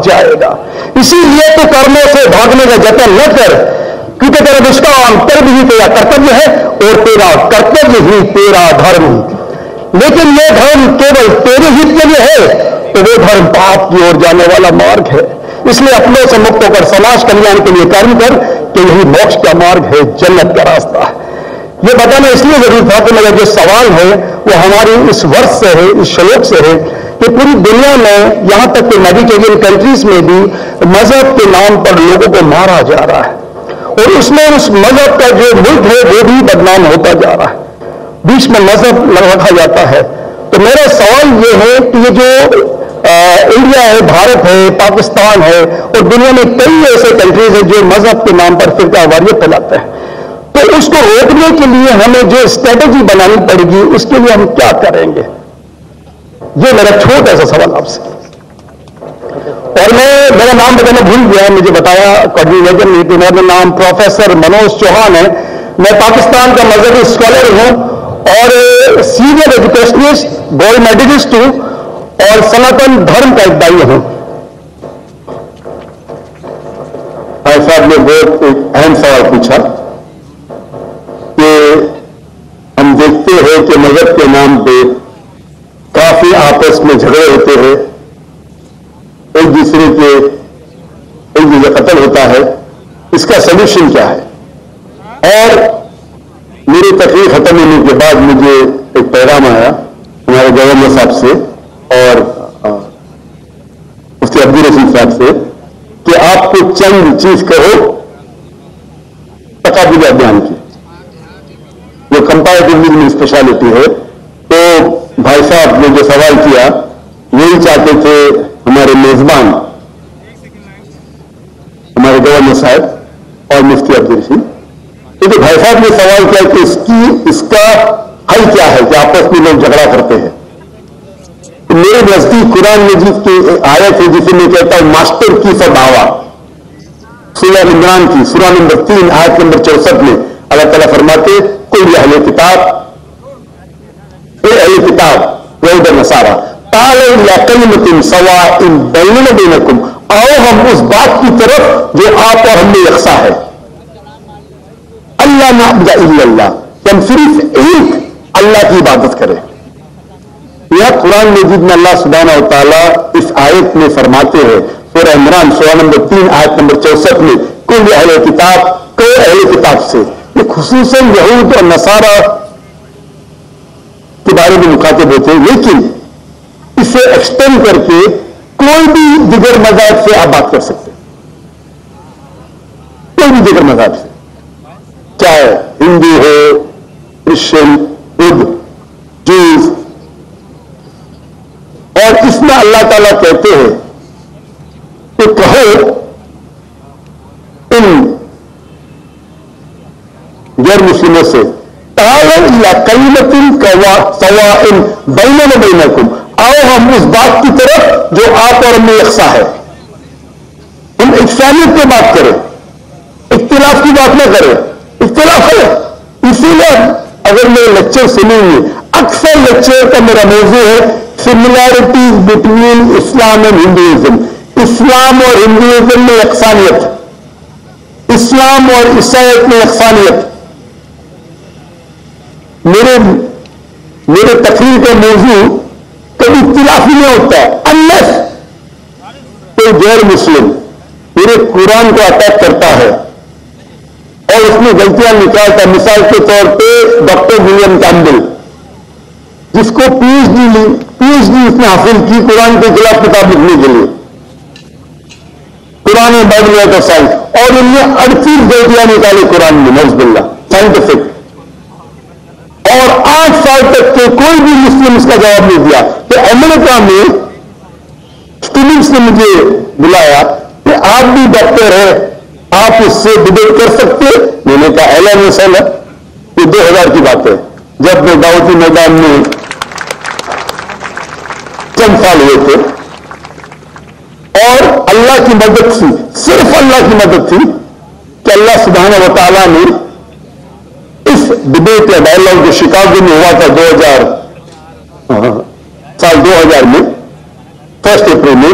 جائے گا. اسی لیے تو کرموں سے بھاگنے کا جتن نہ کر, کیونکہ تیرا کرتویہ ہی تیرا کرتویہ ہے اور تیرا کرتویہ ہی تیرا دھرم. لیکن یہ دھرم کیول تیرے ہت کے لیے ہے تو وہ دھرم پاپ کی اور جانے والا مارگ ہے. اس لیے اپنے سے مکت ہو کر سماج کلیان کے لیے کام کر کہ یہی موکش کا مارگ ہے, جنت کا راستہ ہے. یہ بتانا اس لیے ضروری تھا کہ میرا جو سوال ہے وہ ہماری اس ورس سے ہے, اس شلوک سے ہے کہ پوری دنیا میں یہاں تک کہ میڈیٹرینین کنٹریز میں بھی مذہب کے نام پر لوگوں کو مارا جا رہا ہے, اور اس میں اس مذہب کا جو ملک ہے وہ بھی بدنام ہوتا جا رہا ہے, بیچ میں مذہب رکھا جاتا ہے. تو میرا سوال یہ ہے کہ یہ جو انڈیا ہے, بھارت ہے, پاکستان ہے اور دنیا میں کئی ایسے کنٹریز ہیں جو مذہب کے نام پر فرقہ واریت پھیلاتے ہیں, تو اس کو روکنے کے لیے ہمیں جو اسٹریٹجی بنانی پڑے گی اس کے لیے ہم کیا کریں گے؟ یہ میرا چھوٹا سا سوال آپ سے. اور میرا نام بتانا بھول گیا, مجھے بتایا کوآرڈینیٹر میٹنگ, میرا نام پروفیسر منوج چوہان ہے. میں پاکستان کا مذہبی اسکالر ہوں اور سینئر ایجوکیشنسٹ, گولڈ میڈلسٹ ہوں اور سناتن دھرم کا ایک دائی ہوں. بھائی صاحب نے بہت ایک اہم سوال پوچھا کہ ہم دیکھتے ہیں کہ مذہب کے نام پہ کافی آپس میں جھگڑے ہوتے ہیں, ایک دوسرے کے ایک دوسرے قتل ہوتا ہے. اس کا سولوشن کیا ہے؟ اور میری تقریر ختم ہونے کے بعد مجھے ایک پیغام آیا ہمارے گورنر صاحب سے اور مفتی عبدالرشید صاحب سے کہ آپ کو چند چیز کہو تقابلی ادھیان کی, جو کمپیریٹیو میں اسپیشلٹی ہے. تو بھائی صاحب نے جو سوال کیا یہی چاہتے تھے ہمارے میزبان ہمارے گورنر صاحب اور مفتی عبدالرشید, کیونکہ بھائی صاحب نے سوال کیا کہ اس کا حل کیا ہے کہ آپس میں لوگ جھگڑا کرتے ہیں. میرے نزدیک قرآن مجید کی آیت ہے جسے میں کہتا ہوں ماسٹر کی دعویٰ, سورہ عمران کی سورہ نمبر 3 آیت نمبر 64 میں اللہ تعالیٰ فرماتے کوئی اہل کتاب یہود نصارا تعالوا الی کلمۃ سواء بیننا وبینکم, آؤ ہم اس بات کی طرف جو آپ اور ہم میں یکساں ہے. اللہ نعبد الا اللہ, ہم صرف ایک اللہ کی عبادت کریں. یہ قرآن مجید میں اللہ سبحانہ و تعالیٰ اس آیت میں فرماتے ہیں سورہ عمران سورہ نمبر 3 آیت نمبر 64 میں کل اہل کتاب, کوئی اہل کتاب سے, یہ خصوصاً یہود اور نصارہ کے بارے میں مخاطب ہوتے ہیں, لیکن اسے ایکسٹینڈ کر کے کوئی بھی دیگر مذاہب سے آپ بات کر سکتے ہیں, کوئی بھی دیگر مذہب سے, چاہے ہندو ہو, کرسچن, بدھ, جوز. اور اس میں اللہ تعالیٰ کہتے ہیں کہ کہو ان غیر مسلموں سے تعالوا الی کلمۃ سواء بیننا وبینکم, آؤ ہم اس بات کی طرف جو آپ اور ہم میں یکساں ہے. ہم یکسانیت پہ بات کریں, اختلاف کی بات نہ کریں. اختلاف ہے, اسی لیے اگر میرے لیکچر سنیں گے, اکثر لیکچر کا میرا موضوع ہے similarities between Islam and Hinduism, اسلام اور ہندوازم میں یکسانیت, اسلام اور عیسائیت میں یکسانیت. میرے تقریر کا موضوع کبھی اختلافی نہیں ہوتا ہے انلیس کوئی غیر مسلم میرے قرآن کو اٹیک کرتا ہے اور اس میں غلطیاں نکالتا. مثال کے طور پہ ڈاکٹر ولیم کیمبل جس کو پی ایچ ڈی اس نے حاصل کی قرآن کے خلاف کتاب لکھنے کے لیے, قرآن بائبل آف سائنس, اور ان نے 38 غلطیاں نکالی قرآن میں نعوذ باللہ سائنٹیفک, اور 8 سال تک کے کوئی بھی مسلم اس کا جواب نہیں دیا. تو امریکہ میں اسٹوڈنٹس نے مجھے بلایا کہ آپ بھی ڈاکٹر ہیں, آپ اس سے ڈبیٹ کر سکتے. میں نے کہا اعلان مسئلہ, یہ 2000 کی بات ہے جب میں دعوتی میدان میں چند سال ہوئے تھے, اور اللہ کی مدد تھی, صرف اللہ کی مدد تھی کہ اللہ سبحانہ و تعالیٰ نے اس ڈبیٹ یا ڈائلاگ جو شکاگو میں ہوا تھا سال 2000 میں 1 اپریل میں,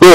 2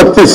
32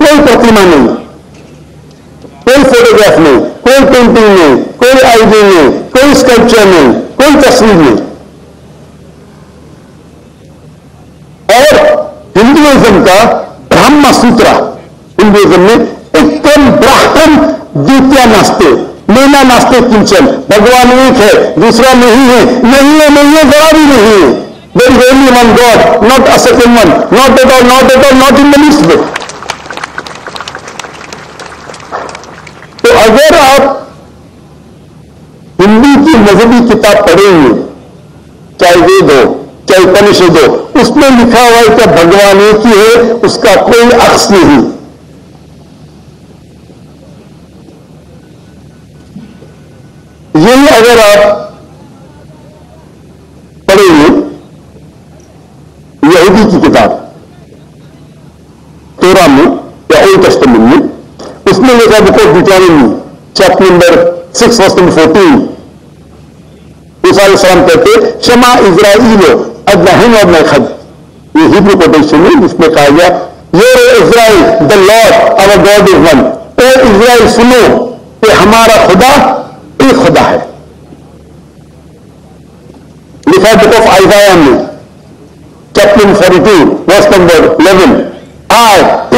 کوئی پرتیما نہیں، کوئی فوٹوگراف نہیں، کوئی پینٹنگ نہیں، کوئی آئیڈی نہیں، کوئی اسکلپچر نہیں، کوئی تصویر نہیں. اور ہندوازم کا برہما سوترا، ہندوازم میں ایک دم براہم دیتیا ناستے، مینا ناستے کنچن، بھگوان ایک ہے دوسرا نہیں ہے، نہیں ہے نہیں ہے ذرا بھی نہیں ہے. There is only one God, not a second one, not at all, not at all, not in the least bit. تو اگر آپ ہندو کی مذہبی کتاب پڑھیں گے، چاہے وید ہو چاہے اپنشد ہو، اس میں لکھا ہوا ہے کہ بھگوان ایک ہی ہے، اس کا کوئی عکس نہیں. یہی اگر آپ پڑھیں گے یہودی کی کتاب تورا میں یا اولڈ ٹیسٹمنٹ میں، اس میں لکھا book of Deuteronomy chapter number 6 verse number 14، Musa علیہ السلام کہتے شما اسرائیل ابراہیم اور میخد، یہ ہیبرو کوٹیشن ہے جس میں کہا گیا یہ Israel the Lord our God is one, اے اسرائیل سنو کہ ہمارا خدا ایک خدا ہے. لکھا بک آف آئزایا میں chapter 42 verse number 11،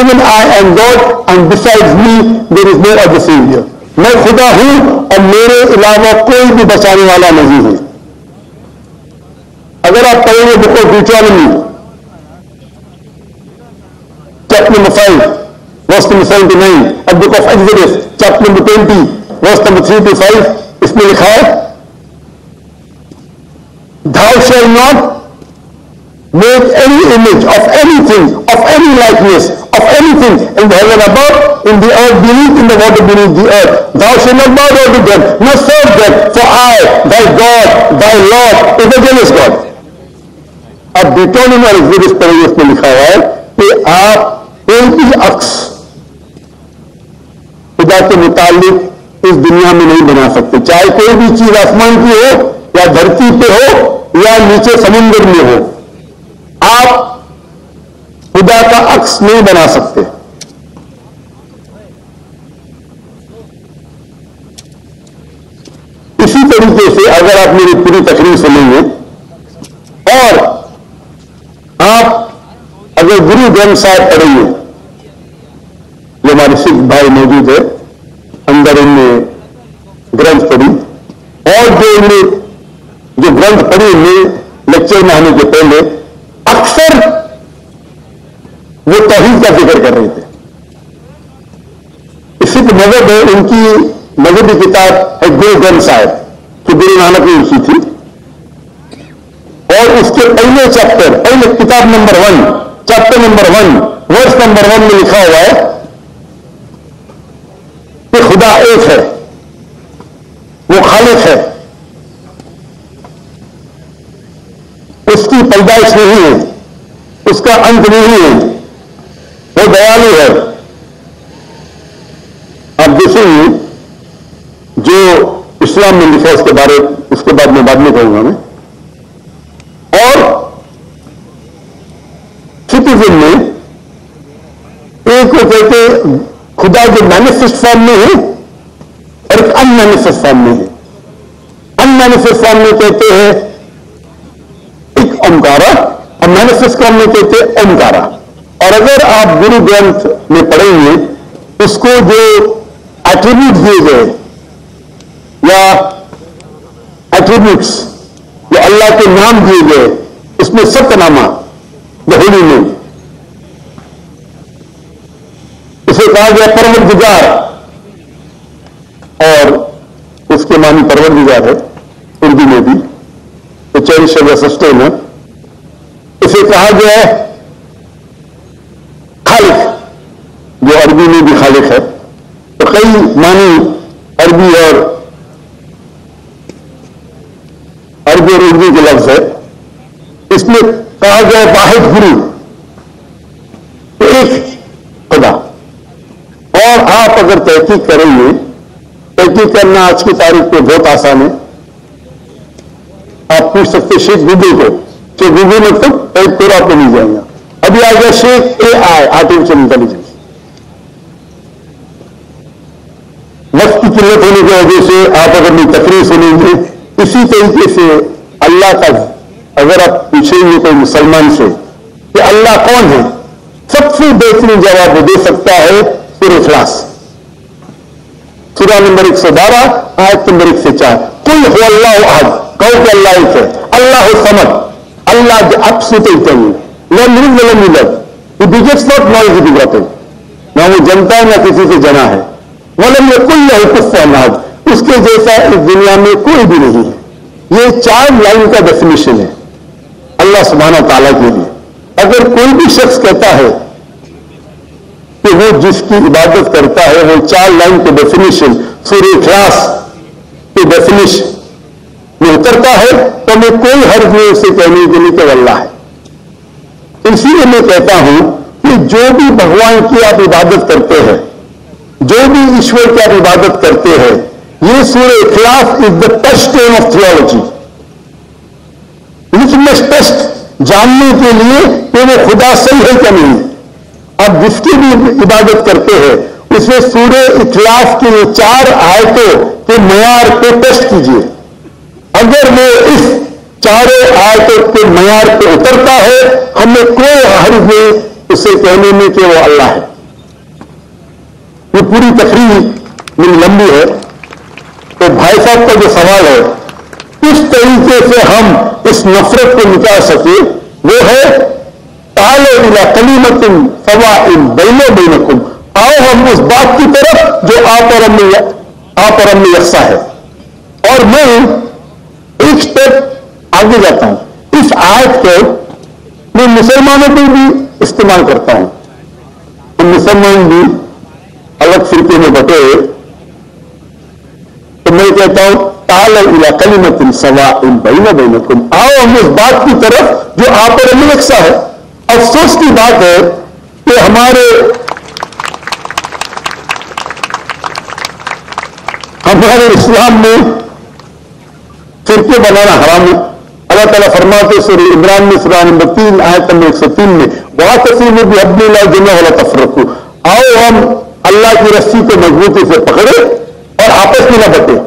even I am God and besides me there is no other savior، میں خدا ہوں اور میرے علاوہ کوئی بھی بچانے والا نہیں ہے. اگر آپ پڑھیں گے book of Deuteronomy chapter number 5 verse number 79 اور book of Exodus chapter number 20 verse number 3 to 5، اس میں لکھا ہے thou shall not make any image of anything, of any likeness, of anything in the heaven above, in the earth beneath, in the water beneath the earth. Thou shalt not bow down to them, nor serve them, for I, thy God, thy Lord, is a jealous God. اب ڈیٹرانومی اور Exodus پر اس میں لکھا ہوا ہے کہ آپ کوئی بھی عکس خدا کے متعلق اس دنیا میں نہیں بنا سکتے، چاہے کوئی بھی چیز آسمان کی ہو یا دھرتی پہ ہو یا نیچے سمندر میں ہو، آپ خدا کا عکس نہیں بنا سکتے. اسی طریقے سے اگر آپ میری پوری تقریر سنیں گے اور آپ اگر گرو گرنتھ صاحب پڑھیں گے، جو ہمارے سکھ بھائی موجود ہے اندر، ان نے گرنتھ پڑھی اور جو گرنتھ پڑھی ان نے لیکچر میں آنے کے پہلے اکثر وہ توحید کا ذکر کر رہے تھے. سکھ مذہب ہے، ان کی مذہبی کتاب ہے گرو گرنتھ صاحب جو گرو نانک نے لکھی تھی، اور اس کے پہلے چیپٹر، پہلے کتاب number 1 chapter number 1 verse number 1 میں لکھا ہوا ہے کہ خدا ایک ہے، وہ خالق ہے، اس کی پیدائش نہیں ہے، اس کا انت نہیں ہے، وہ دیالو ہے. آپ دیکھیں گے جو اسلام میں لکھا اس کے بارے، اس کے بعد میں بعد میں کہوں گا میں. اور سکھزم میں ایک کو کہتے خدا جو مینیفسٹ فارم میں ہے اور ایک ان مینیفسٹ فارم میں ہے. ان مینیفسٹ فارم میں کہتے ہیں ایک اومکارا اور مینیفسٹ فارم میں کہتے ہیں اومکارا. اور اگر آپ گرو گرنتھ میں پڑھیں گے اس کو جو ایٹریبیوٹ دیے گئے یا ایٹریبیوٹس جو اللہ کے نام دیے گئے، اس میں ست نامہ دا ہولی نیم، اسے کہا گیا پروردگار، اور اس کے معنی پروردگار ہے اردو میں بھی، تو چیریشر سسٹین ہے. اسے کہا گیا ہے خالق، جو عربی میں بھی خالق ہے. تو کئی معنی عربی اور اردو کے لفظ ہے. اس میں کہا گیا واحد گرو، تو ایک خدا. اور آپ اگر تحقیق کریں گے، تحقیق کرنا آج کی تاریخ میں بہت آسان ہے. آپ پوچھ سکتے شیخ گوگل کو، شیخ گوگل میں تو ایک پورا پہ نہیں جائیں گا. ابھی آ گیا شیخ اے آئی، آرٹیفیشل انٹیلیجنس. وقت کی قلت ہونے کی وجہ سے آپ اپنی تقریر سنیں گے. اسی طریقے سے اللہ کا اگر آپ پوچھیں گے کوئی مسلمان سے کہ اللہ کون ہے، سب سے بہترین جواب وہ دے سکتا ہے سورہ اخلاص، سورہ نمبر 112 آیت نمبر 1 سے 4. قل هو اللہ احد، کہو کہ اللہ ایک ہے. اللہ الصمد، اللہ the absolute eternal. لم یلد ولم یولد، he begets not nor is he begotten. نہ وہ جنتا ہے نہ کسی سے جنا ہے. ولم یکن لہ کفوا احد، اس کے جیسا اس دنیا میں کوئی بھی نہیں ہے. یہ 4 لائن کا ڈیفینیشن ہے اللہ سبحانہ تعالیٰ کے لیے. اگر کوئی بھی شخص کہتا ہے کہ وہ جس کی عبادت کرتا ہے وہ 4 لائن کے ڈیفینیشن سورہ اخلاص کے ڈیفینیشن میں اترتا ہے تو میں کوئی حرج نہیں اسے کہنے کے لیے کہ اللہ ہے. اسی لیے میں کہتا ہوں کہ جو بھی بھگوان کی آپ عبادت کرتے ہیں، جو بھی ایشور کی آپ عبادت کرتے ہیں، یہ Surah Ikhlas is the touchstone of theology. Litmus test جاننے کے لیے کہ وہ خدا صحیح ہے کیا نہیں. آپ جس کی بھی عبادت کرتے ہیں اسے سورہ اخلاص کی 4 آیتوں کے معیار پہ ٹیسٹ کیجیے. اگر وہ اس 4 آیتوں کے معیار پہ اترتا ہے ہمیں کوئی حرج نہیں اسے کہنے میں کہ وہ اللہ ہے. یہ پوری تقریر میری لمبی ہے تو بھائی صاحب کا جو سوال ہے کس طریقے سے ہم اس نفرت کو مٹا سکے وہ ہے تعالوا الی کلمۃ سواء بیننا وبینکم، آؤ ہم اس بات کی طرف جو آپ اور ہم میں یکساں ہے. اور میں ایک اسٹیپ آگے جاتا ہوں. اس آیت کو میں مسلمانوں کو بھی استعمال کرتا ہوں. ہم مسلمان بھی الگ فرقے میں بٹے تو میں کہتا ہوں تعالوا الی کلمۃ سواء بیننا وبینکم، آؤ ہم اس بات کی طرف جو آپ اور ہم میں یکساں ہے. افسوس کی بات ہے کہ ہمارے اسلام میں فرقے بنانا حرام ہے. اللہ تعالیٰ فرماتے سورہ عمران میں سورہ نمبر 3 آیت نمبر 103 میں واعتصموا بحبل اللہ جميعا ولا تفرقوا، آؤ ہم اللہ کی رسی کو مضبوطی سے پکڑے اور آپس میں نہ بٹے.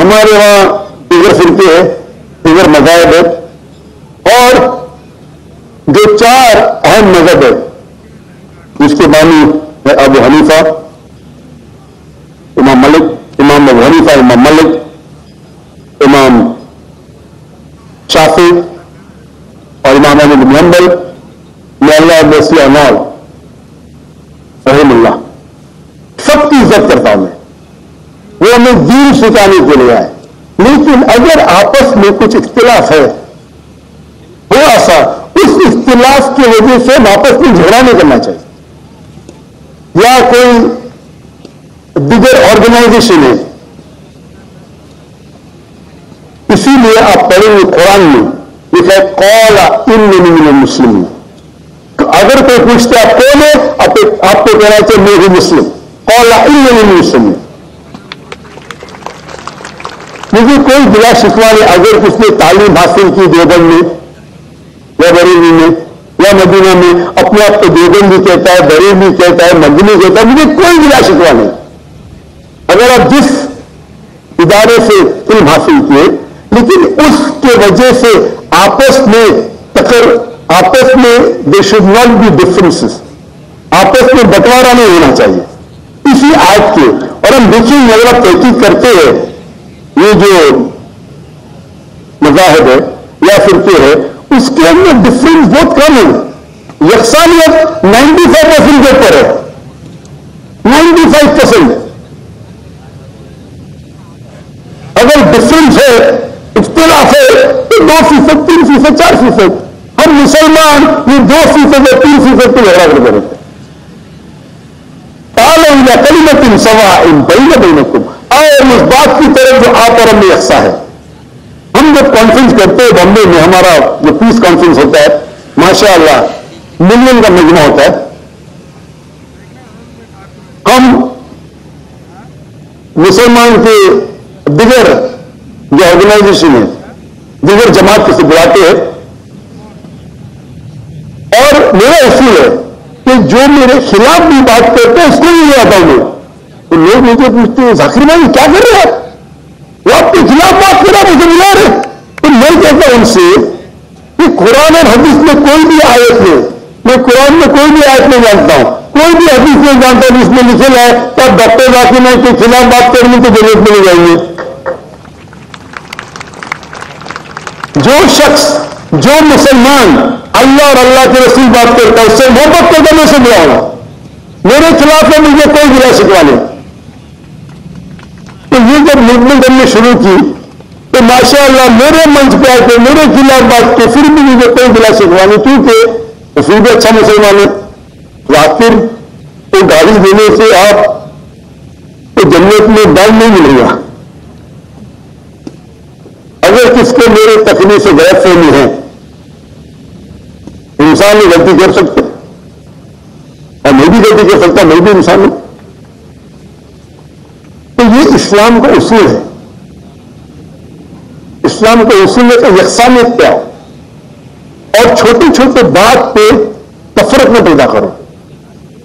ہمارے وہاں دیگر فرقے ہیں، دیگر مذاہب ہے اور جو 4 اہم مذہب ہے جس کے بانی ہے ابو حنیفہ، امام مالک، امام ابو حنیفہ، امام مالک، امام شافعی اور امام احمد بن حنبل، میں اللہ وسیع انوار رحم اللہ سب کی عزت کرتا ہوں. وہ ہمیں دین سکھانے کے لیے آئے. لیکن اگر آپس میں کچھ اختلاف ہے تھوڑا سا اس اختلاف کی وجہ سے آپس میں جھگڑا نہیں کرنا چاہیے. یا کوئی دیگر آرگنائزیشن ہے، اسی لیے آپ پڑھیں گے قرآن میں لکھا ہے قال اننی من المسلمین. اگر کوئی پوچھتے آپ کون ہے آپ کو کہنا چاہیے میں بھی مسلم. قال اننی من المسلمین. مجھے کوئی گلا شکوا نہیں اگر کس نے تعلیم حاصل کی دیوبند میں یا بریلی میں یا مدینہ میں، اپنے آپ کو دیوبند بھی کہتا ہے، بریلی بھی کہتا ہے، مدنی کہتا ہے، مجھے کوئی گلا شکوا نہیں. اگر آپ جس ادارے سے علم حاصل کیے لیکن اس کے وجہ سے آپس میں they should not be differences, آپس میں بٹوارا نہیں ہونا چاہیے. اسی آیت کے اور ہم دیکھیں گے اگر آپ تحقیق کرتے ہیں یہ جو مذاہب ہے یا فرقے ہے اس کے اندر ڈفرینس بہت کم ہے. یکسانیت 95% کے اوپر ہے، 95%. اگر ڈفرینس ہے، اختلاف ہے تو 2%، 3%، 4%. ہم مسلمان یہ 2% یا 3% کو جھگڑا کرتے رہتے. تعالوا الی کلمۃ سواء بیننا وبینکم، آؤ اس بات کی طرف جو آپ اور ہم میں یکساں ہے. ہم جب کانفرنس کرتے ہیں بمبے میں، ہمارا جو پیس کانفرنس ہوتا ہے ماشاء اللہ ملین کا مجمع ہوتا ہے. ہم مسلمان کے دیگر جو آرگنائزیشن ہے، دیگر جماعت کو سے بلاتے ہیں اور میرا اصول ہے کہ جو میرے خلاف بھی بات کرتے ہیں اس کو بھی لے آتا ہوں میں. تو لوگ پوچھتے ہیں ذاکر بھائی کیا کر رہے ہیں؟ وہ آپ کے خلاف بات کر رہا مجھے ملا رہے. تو میں کہتا ہوں ان سے کہ قرآن اور حدیث میں کوئی بھی آیت ہے، میں قرآن میں کوئی بھی آیت نہیں جانتا ہوں، کوئی بھی حدیث نہیں جانتا جس میں لکھا ہے کہ آپ ڈاکٹر ذاکر نائک کے خلاف بات کریں گے تو ضرورت نہیں جائیں گے. جو شخص، جو مسلمان اللہ اور اللہ کے رسول بات کرتا ہے اس سے محبت کرتا میں سے بلاؤں گا. میرے خلاف ہے مجھے کوئی گلا شکوا نہیں. تو یہ جب موومنٹ ہم نے شروع کی تو ماشاء اللہ میرے منچ پہ آ کے میرے خلاف بات کے پھر بھی مجھے کوئی گلا شکوا نہیں، کیونکہ رسول بھی اچھا مسلمان ہے. ذاکر کو گالی دینے سے آپ کو جنت میں دم نہیں ملے گا. اگر کس کو میرے تقریر سے غلط فہمی ہے، انسان نے غلطی کر سکتے اور میں بھی غلطی کر سکتا، میں بھی انسان ہوں. تو یہ اسلام کا اصول ہے. اسلام کا اصول ہے کہ یکسانیت پہ آؤ اور چھوٹی چھوٹی بات پہ تفرق نہ پیدا کرو.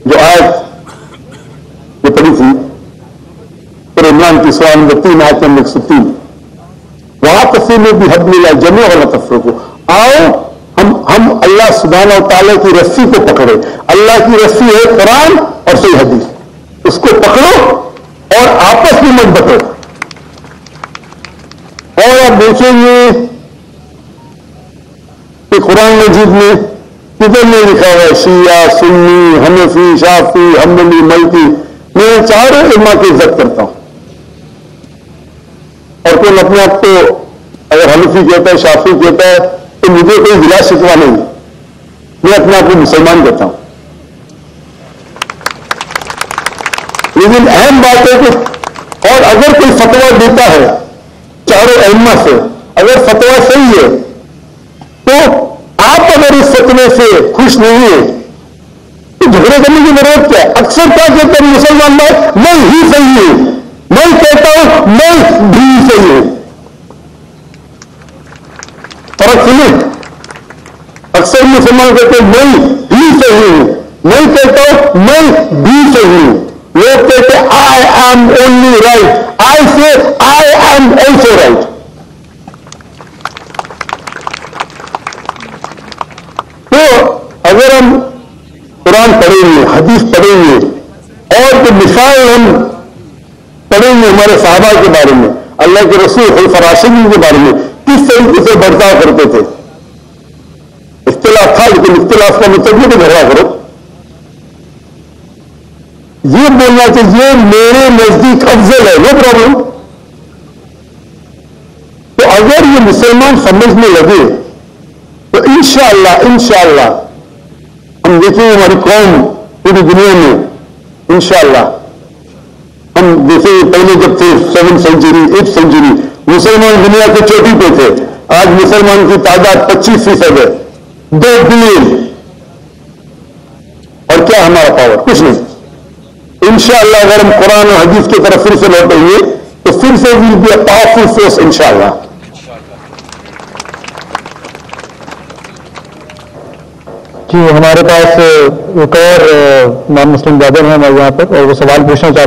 جو آیت یہ پڑھی تھی اور عمران کی سورہ نمبر 3 آیت نمبر 103 وہاں تفصیل بھی حد ملا جمع والا تفرق ہو. آؤ ہم اللہ سبحانہ و تعالیٰ کی رسی کو پکڑے. اللہ کی رسی ہے قرآن اور صحیح حدیث، اس کو پکڑو اور آپس میں مت بٹو. اور آپ دیکھیں گے کہ قرآن مجید میں کدھر میں لکھا ہوا ہے شیعہ، سنی، حنفی، شافعی، حنبلی، مالکی. میں چاروں علماء کی عزت کرتا ہوں اور کوئی اپنے آپ کو اگر حنفی کہتا ہے، شافعی کہتا ہے تو مجھے کوئی گلا شکوا نہیں. میں اپنے آپ کو مسلمان کہتا ہوں. لیکن اہم بات ہے کہ اور اگر کوئی فتویٰ دیتا ہے چاروں ائمہ سے، اگر فتویٰ صحیح ہے تو آپ اگر اس فتوے سے خوش نہیں ہیں تو جھگڑے کرنے کی ضرورت کیا ہے؟ اکثر کیا کہتے ہیں مسلمان بھائی میں ہی صحیح ہوں، میں کہتا ہوں میں بھی صحیح ہوں. فرق سنیں، اکثر مسلمان کہتے ہیں میں ہی صحیح ہوں، میں کہتا ہوں میں بھی صحیح ہوں. لوگ کہتے ہیں آئی ایم اونلی رائٹ، آئی سے آئی ایم آلسو رائٹ. تو اگر ہم قرآن پڑھیں گے، حدیث پڑھیں گے اور جو مثال ہم پڑھیں گے ہمارے صحابہ کے بارے میں، اللہ کے رسول خلفاء راشدین کے بارے میں کس طریقے سے برتاؤ کرتے تھے. اختلاف تھا لیکن اختلاف کا مطلب یہ کہ جھگڑا کرو. یہ بولنا کہ یہ میرے نزدیک افضل ہے، نو پرابلم. تو اگر یہ مسلمان سمجھنے لگے تو انشاءاللہ ہم دیکھیں ہماری قوم پوری دنیا میں انشاءاللہ ہم دیکھیں پہلے جب تھے 7 سینچری 8 سینچری مسلمان دنیا کے چوٹی پہ تھے. آج مسلمان کی تعداد 25% ہے، 2 بلین. اور کیا ہمارا پاور؟ کچھ نہیں. انشاءاللہ اگر ہم قرآن اور حدیث کی طرف پھر سے لوٹیں گے تو پھر سے will be a powerful force انشاءاللہ. جی ہمارے پاس ایک اور نان مسلم برادر ہیں ہمارے یہاں پر اور وہ سوال پوچھنا چاہتے ہیں.